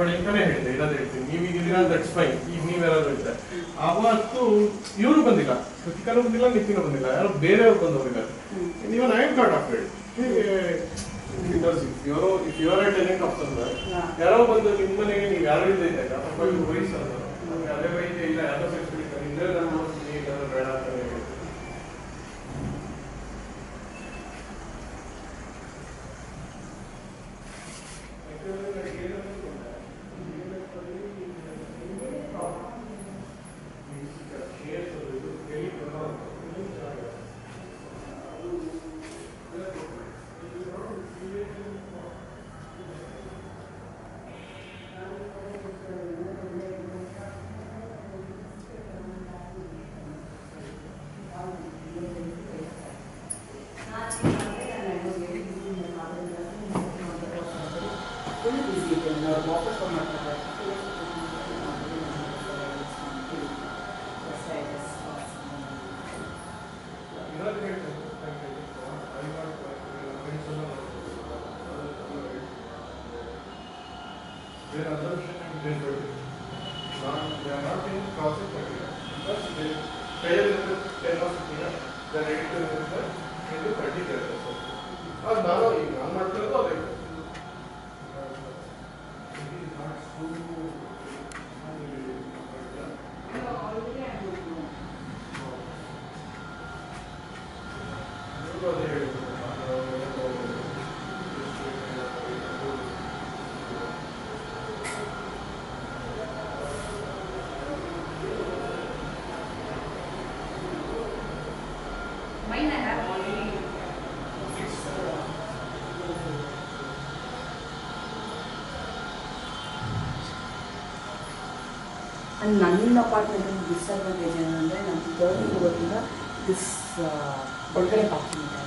ಮಾಡಬೇಡಿ ಅಂತಾನೆ ಹೇಳಿದೆ, ಇರೋದು ಹೇಳ್ತೀನಿ. ನೀವೀಗಿದ್ದೀರಾ ದಟ್ಸ್ ಫೈನ್. ಈಗ ನೀವ್ಯಾರು ಇದ್ದಾರೆ ಅವತ್ತು ಇವರು ಬಂದಿಲ್ಲ, ಕೃತಿಕನೂ ಬಂದಿಲ್ಲ, ನಿತಿನೂ ಬಂದಿಲ್ಲ, ಯಾರೋ ಬೇರೆಯವ್ರು ಬಂದವರಿದ್ದಾರೆ. ನೀವು I am not afraid. If you are a tenant of summer, ಯಾರೋ ಬಂದು ನಿಮ್ಮ ಮನೆಗೆ ನೀವು ಯಾರು ಇಲ್ಲದೆ ಇದ್ದಾಗ ಪಾಪ ಇವ್ರು ವಯಸ್ಸು ಅದೇ ವೈದ್ಯ ಇಲ್ಲ ಯಾರೋ ಸೇರಿಸ್ಬಿಡ್ತಾರೆ, ಇದ್ರೆ ನಾನು ನೋಡ್ತೀನಿ ಏನಾದ್ರು ಬೇಡ ಅಂತ ಹೇಳಿ. ನನ್ನ ಅಪಾರ್ಟ್ಮೆಂಟಲ್ಲಿ ಡಿಸ್ಅಡ್ವಾಂಟೇಜ್ ಏನಂದರೆ ನಾನು 3rd ಫ್ಲೋರಿಂದ ದಿಸ್ ಒಳಗಡೆ ಪಾರ್ಕಿಂಗ್ ಇದೆ.